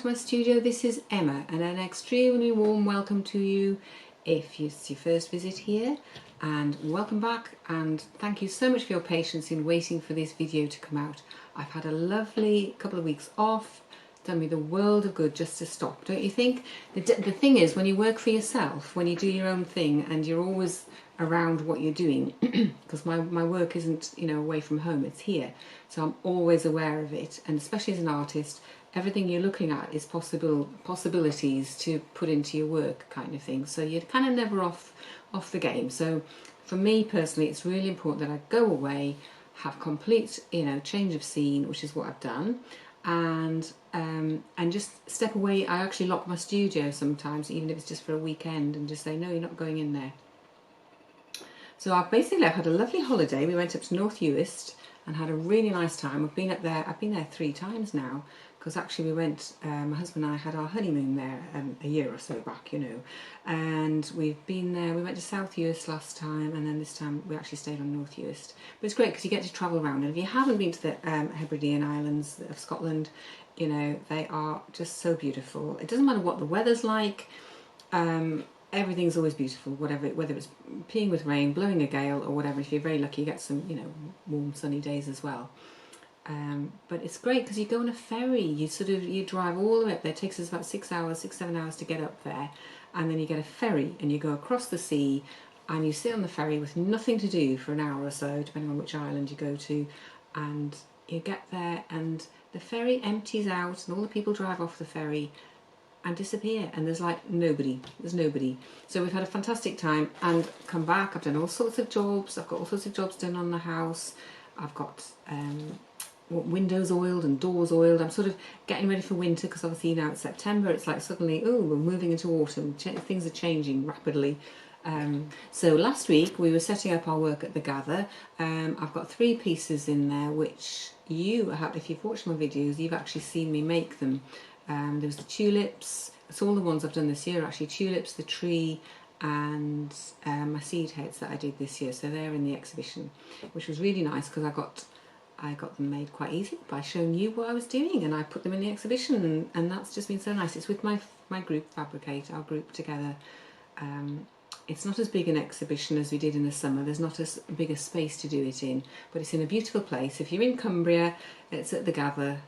my studio. This is Emma, and an extremely warm welcome to you if it's your first visit here, and welcome back, and thank you so much for your patience in waiting for this video to come out. I've had a lovely couple of weeks off, done me the world of good just to stop, don't you think? The thing is, when you work for yourself, when you do your own thing and you're always around what you're doing, because my work isn't, you know, away from home, it's here, so I'm always aware of it, and especially as an artist, everything you're looking at is possibilities to put into your work, kind of thing, so you're kind of never off the game. So for me personally, it's really important that I go away, have complete, you know, change of scene, which is what I've done, and just step away. I actually lock my studio sometimes, even if it's just for a weekend, and just say, no, you're not going in there. So I've had a lovely holiday. We went up to North Uist and had a really nice time. I've been there 3 times now, because actually we went, my husband and I had our honeymoon there a year or so back, you know, and we've been there. We went to South Uist last time, and then this time we actually stayed on North Uist. But it's great because you get to travel around, and if you haven't been to the Hebridean Islands of Scotland, you know, they are just so beautiful. It doesn't matter what the weather's like. Everything's always beautiful, whether it's peeing with rain, blowing a gale, or whatever. If you're very lucky, you get some, you know, warm sunny days as well. But it's great because you go on a ferry. You drive all the way up there. It takes us about 6 hours, 7 hours to get up there, and then you get a ferry and you go across the sea, and you sit on the ferry with nothing to do for an hour or so, depending on which island you go to, and you get there and the ferry empties out, and all the people drive off the ferry and disappear, and there's like nobody. So we've had a fantastic time and come back. I've done all sorts of jobs. I've got all sorts of jobs done on the house. I've got windows oiled and doors oiled. I'm sort of getting ready for winter, because obviously now it's September. It's like suddenly, oh, we're moving into autumn. Things are changing rapidly. So last week we were setting up our work at the Gather. I've got 3 pieces in there, which you have, if you've watched my videos, you've actually seen me make them. There was the tulips. It's all the ones I've done this year, actually. Tulips, the tree, and my seed heads that I did this year. So they're in the exhibition, which was really nice because I got them made quite easy by showing you what I was doing, and I put them in the exhibition, and that's just been so nice. It's with my group, Fabricate, our group together. It's not as big an exhibition as we did in the summer. There's not as big a space to do it in, but it's in a beautiful place. If you're in Cumbria, it's at the Gather,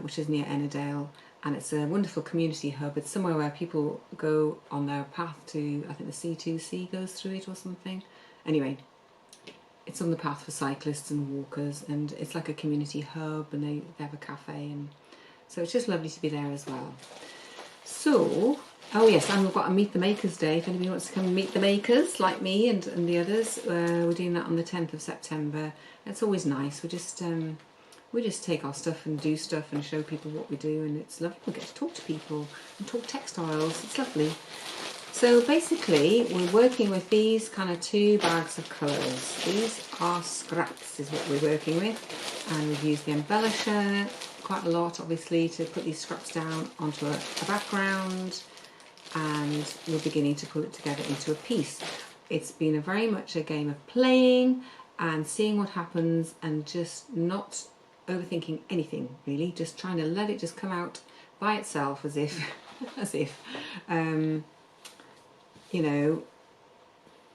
which is near Ennerdale. And it's a wonderful community hub. It's somewhere where people go on their path to, I think the C2C goes through it or something. Anyway, it's on the path for cyclists and walkers, and it's like a community hub, and they have a cafe, and so it's just lovely to be there as well. So, oh yes, and we've got a Meet the Makers Day. If anybody wants to come and meet the makers, like me and the others, we're doing that on the 10th of September. It's always nice. We just take our stuff and do stuff and show people what we do, and it's lovely. We get to talk to people and talk textiles. It's lovely. So basically, we're working with these kind of 2 bags of colours. These are scraps, is what we're working with, and we've used the embellisher quite a lot, obviously, to put these scraps down onto a background, and we're beginning to pull it together into a piece. It's been very much a game of playing and seeing what happens, and just not overthinking anything, really, just trying to let it just come out by itself, as if you know,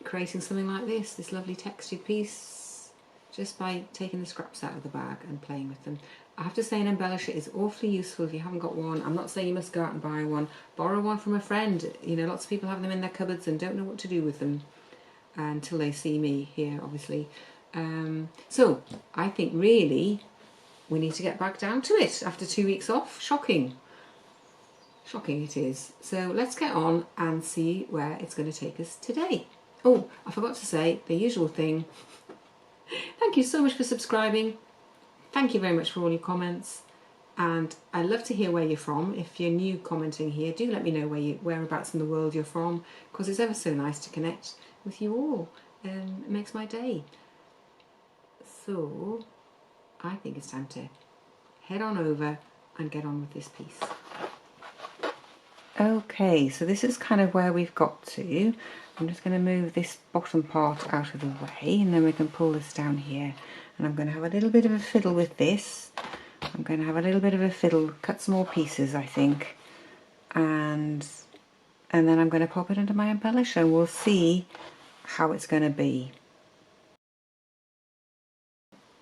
creating something like this lovely textured piece, just by taking the scraps out of the bag and playing with them. I have to say, an embellisher is awfully useful if you haven't got one. I'm not saying you must go out and buy one. Borrow one from a friend. You know, lots of people have them in their cupboards and don't know what to do with them until they see me here, obviously. So I think really we need to get back down to it after 2 weeks off. Shocking it is. So let's get on and see where it's going to take us today. Oh, I forgot to say the usual thing. Thank you so much for subscribing. Thank you very much for all your comments, and I'd love to hear where you're from. If you're new commenting here, do let me know whereabouts in the world you're from, because it's ever so nice to connect with you all. It makes my day. So I think it's time to head on over and get on with this piece. Okay, so this is kind of where we've got to. I'm just going to move this bottom part out of the way, and then we can pull this down here. And I'm going to have a little bit of a fiddle with this. I'm going to have a little bit of a fiddle, cut some more pieces, I think, and then I'm going to pop it under my embellisher and we'll see how it's going to be.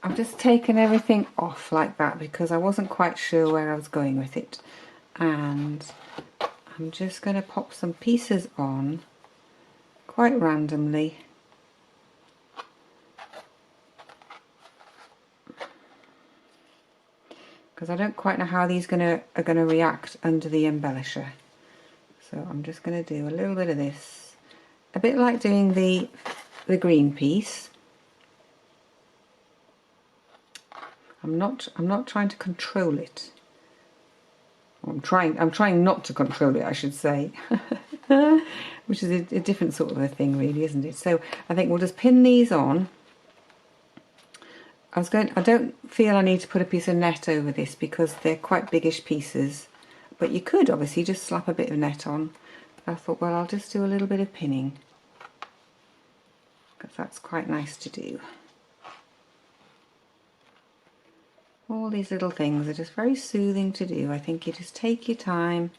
I've just taken everything off like that because I wasn't quite sure where I was going with it, and I'm just going to pop some pieces on quite randomly. Because I don't quite know how these are going to react under the embellisher. So I'm just going to do a little bit of this, a bit like doing the green piece. I'm not trying to control it. I'm trying not to control it, I should say. Which is a different sort of a thing, really, isn't it? So I think we'll just pin these on. I don't feel I need to put a piece of net over this because they're quite biggish pieces, but you could obviously just slap a bit of net on. I thought, well, I'll just do a little bit of pinning because that's quite nice to do. All these little things are just very soothing to do. I think you just take your time.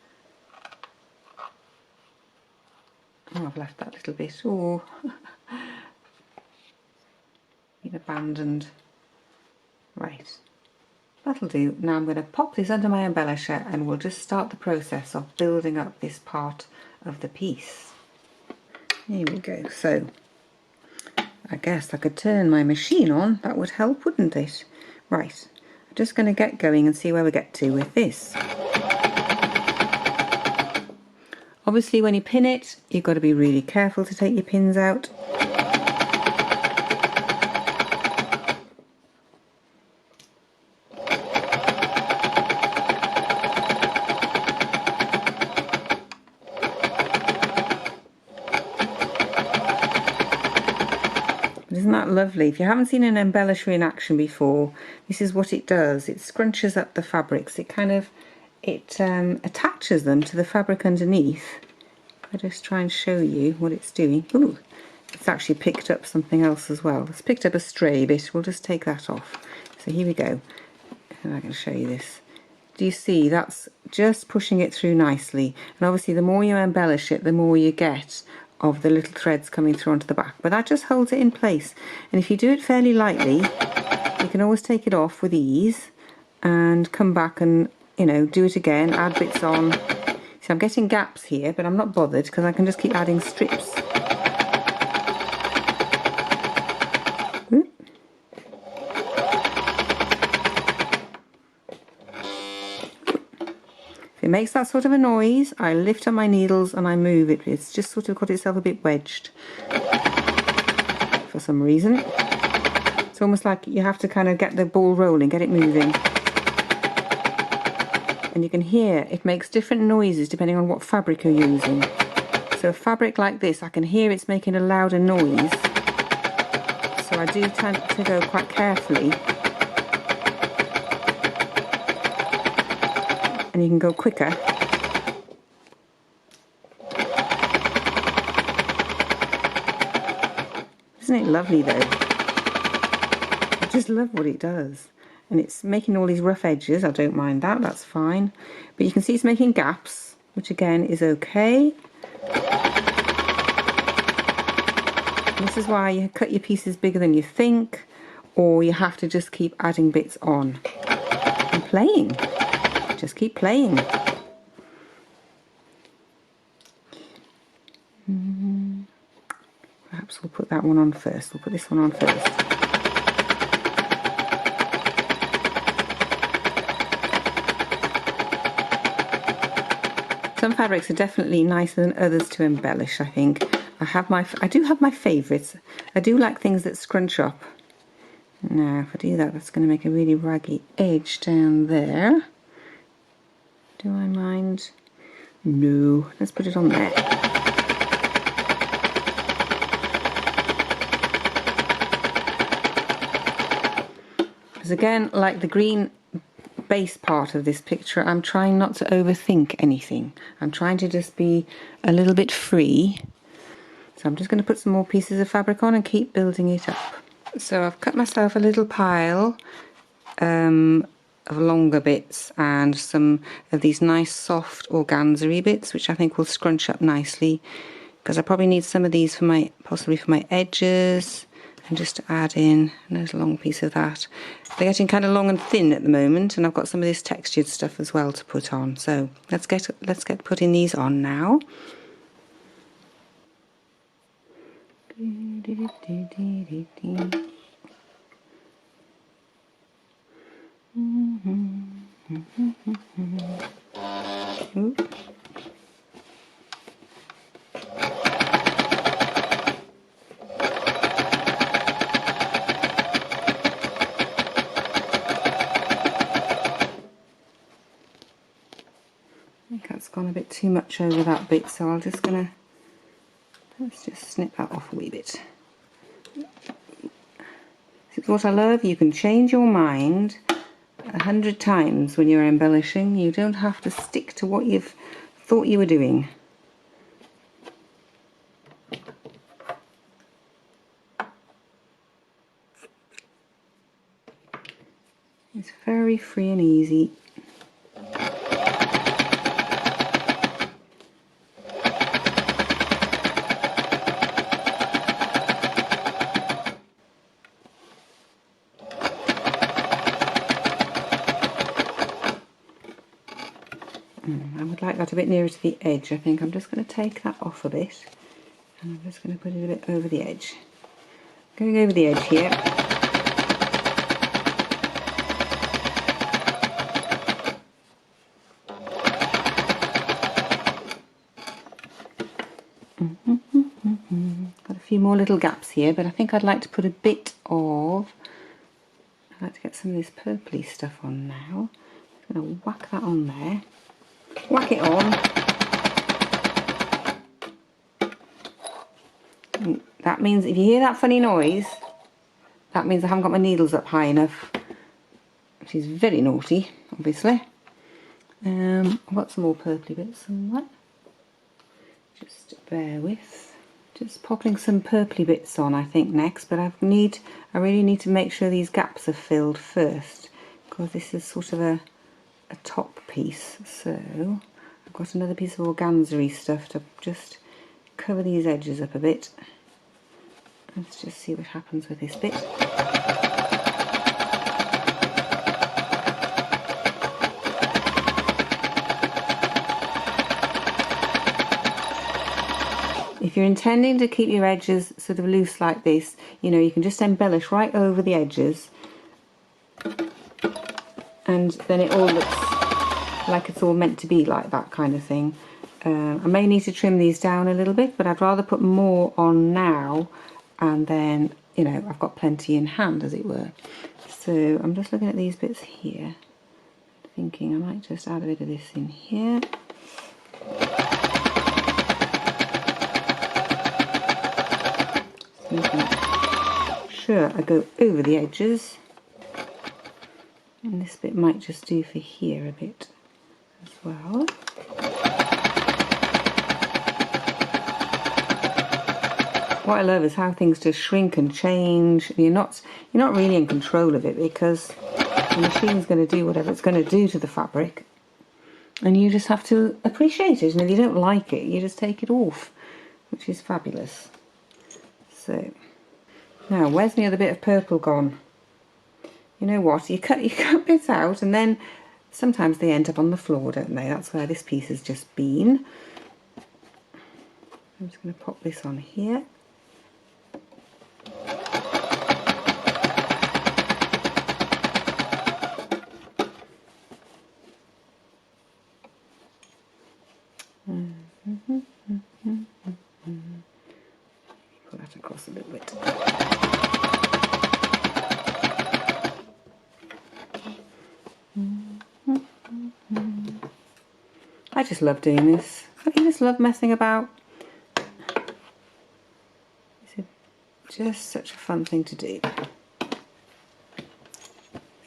Oh, I've left that little bit. Oh, been abandoned. Right, that'll do. Now I'm going to pop this under my embellisher and we'll just start the process of building up this part of the piece. Here we go. So I guess I could turn my machine on. That would help, wouldn't it? Right, I'm just going to get going and see where we get to with this. Obviously when you pin it, you've got to be really careful to take your pins out. Isn't that lovely? If you haven't seen an embellisher in action before, this is what it does. It scrunches up the fabrics. It attaches them to the fabric underneath. I'll just try and show you what it's doing. Ooh, it's actually picked up something else as well. It's picked up a stray bit. We'll just take that off. So here we go. And I can show you this. Do you see? That's just pushing it through nicely. And obviously the more you embellish it, the more you get of the little threads coming through onto the back, but that just holds it in place. And if you do it fairly lightly, you can always take it off with ease and come back and, you know, do it again, add bits on. So I'm getting gaps here, but I'm not bothered because I can just keep adding strips. If it makes that sort of a noise, I lift up my needles and I move it. It's just sort of got itself a bit wedged for some reason. It's almost like you have to kind of get the ball rolling, get it moving. And you can hear it makes different noises depending on what fabric you're using. So a fabric like this, I can hear it's making a louder noise. So I do tend to go quite carefully. And you can go quicker. Isn't it lovely though? I just love what it does. And it's making all these rough edges. I don't mind that, that's fine. But you can see it's making gaps, which again is okay. And this is why you cut your pieces bigger than you think, or you have to just keep adding bits on and playing. Just keep playing. Perhaps we'll put that one on first. We'll put this one on first. Some fabrics are definitely nicer than others to embellish, I think. I do have my favourites. I do like things that scrunch up. Now, if I do that, that's going to make a really raggy edge down there. Do I mind? No. Let's put it on there. Because again, like the green base part of this picture, I'm trying not to overthink anything. I'm trying to just be a little bit free. So I'm just going to put some more pieces of fabric on and keep building it up. So I've cut myself a little pile of of longer bits and some of these nice soft organza-y bits, which I think will scrunch up nicely, because I probably need some of these for my, possibly for my edges, and just to add in. And there's a long piece of that. They're getting kind of long and thin at the moment, and I've got some of this textured stuff as well to put on. So let's get putting these on now. Oop. I think that's gone a bit too much over that bit, so let's just snip that off a wee bit. This is what I love. You can change your mind 100 times when you're embellishing. You don't have to stick to what you've thought you were doing. It's very free and easy. I would like that a bit nearer to the edge. I think I'm just going to take that off a bit, and I'm just going to put it a bit over the edge. Going over the edge here. Got a few more little gaps here, but I think I'd like to put a bit of, I'd like to get some of this purpley stuff on now. I'm going to whack that on there. Whack it on. And that means if you hear that funny noise, that means I haven't got my needles up high enough, which is very naughty, obviously. I've got some more purpley bits somewhere. Just bear with. Just popping some purpley bits on, I think, next, but I really need to make sure these gaps are filled first, because this is sort of a top piece. So I've got another piece of organza-y stuff to just cover these edges up a bit. Let's just see what happens with this bit. If you're intending to keep your edges sort of loose like this, you know, you can just embellish right over the edges, and then it all looks like it's all meant to be like that kind of thing. I may need to trim these down a little bit, but I'd rather put more on now, and then, you know, I've got plenty in hand, as it were. So I'm just looking at these bits here, thinking I might just add a bit of this in here. Sure, I go over the edges, and this bit might just do for here a bit as well. What I love is how things just shrink and change. You're not really in control of it, because the machine's going to do whatever it's going to do to the fabric, and you just have to appreciate it. And if you don't like it, you just take it off, which is fabulous. So now, where's the other bit of purple gone? You know what? You cut bits out, and then sometimes they end up on the floor, don't they? That's where this piece has just been. I'm just going to pop this on here. Put that across a little bit. I just love doing this. I just love messing about. It's just such a fun thing to do.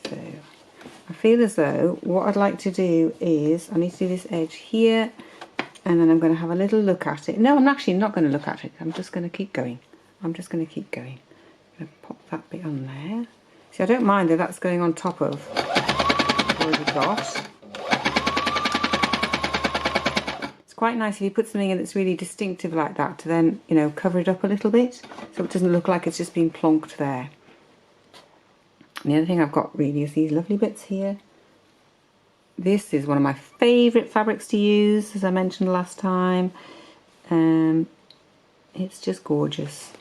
So I feel as though what I'd like to do is, I need to do this edge here, and then I'm going to have a little look at it. No, I'm actually not going to look at it. I'm just going to keep going. I'm just going to keep going. I'm going to pop that bit on there. See, I don't mind that that's going on top of already got. It's quite nice if you put something in that's really distinctive like that to then, you know, cover it up a little bit so it doesn't look like it's just been plonked there. And the other thing I've got really is these lovely bits here. This is one of my favourite fabrics to use, as I mentioned last time. It's just gorgeous.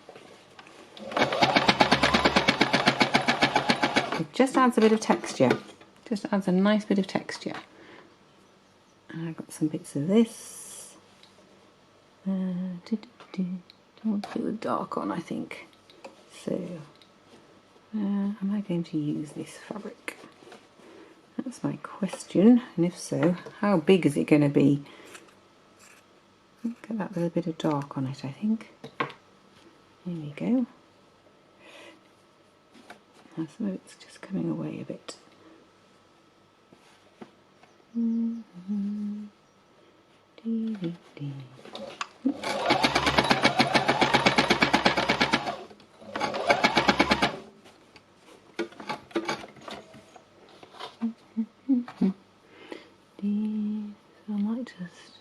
It just adds a bit of texture. Just adds a nice bit of texture. And I've got some bits of this. Don't want to put the dark on, I think. So, am I going to use this fabric? That's my question. And if so, how big is it going to be? Get that little bit of dark on it, I think. There we go. Now some of it's just coming away a bit. I might just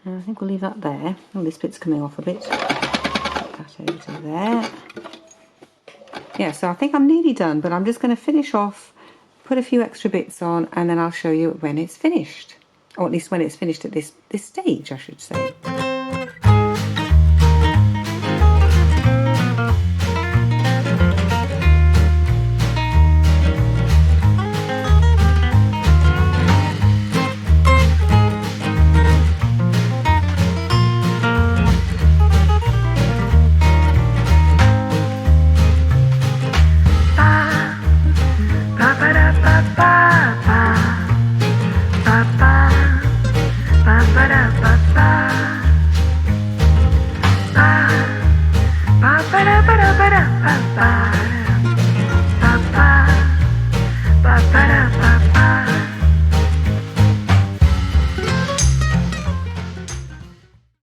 I think we'll leave that there. Oh, this bit's coming off a bit. Put that over to there. Yeah, so I think I'm nearly done, but I'm just going to finish off, put a few extra bits on, and then I'll show you when it's finished. Or at least when it's finished at this stage, I should say. Ba ba da ba da ba da ba ba.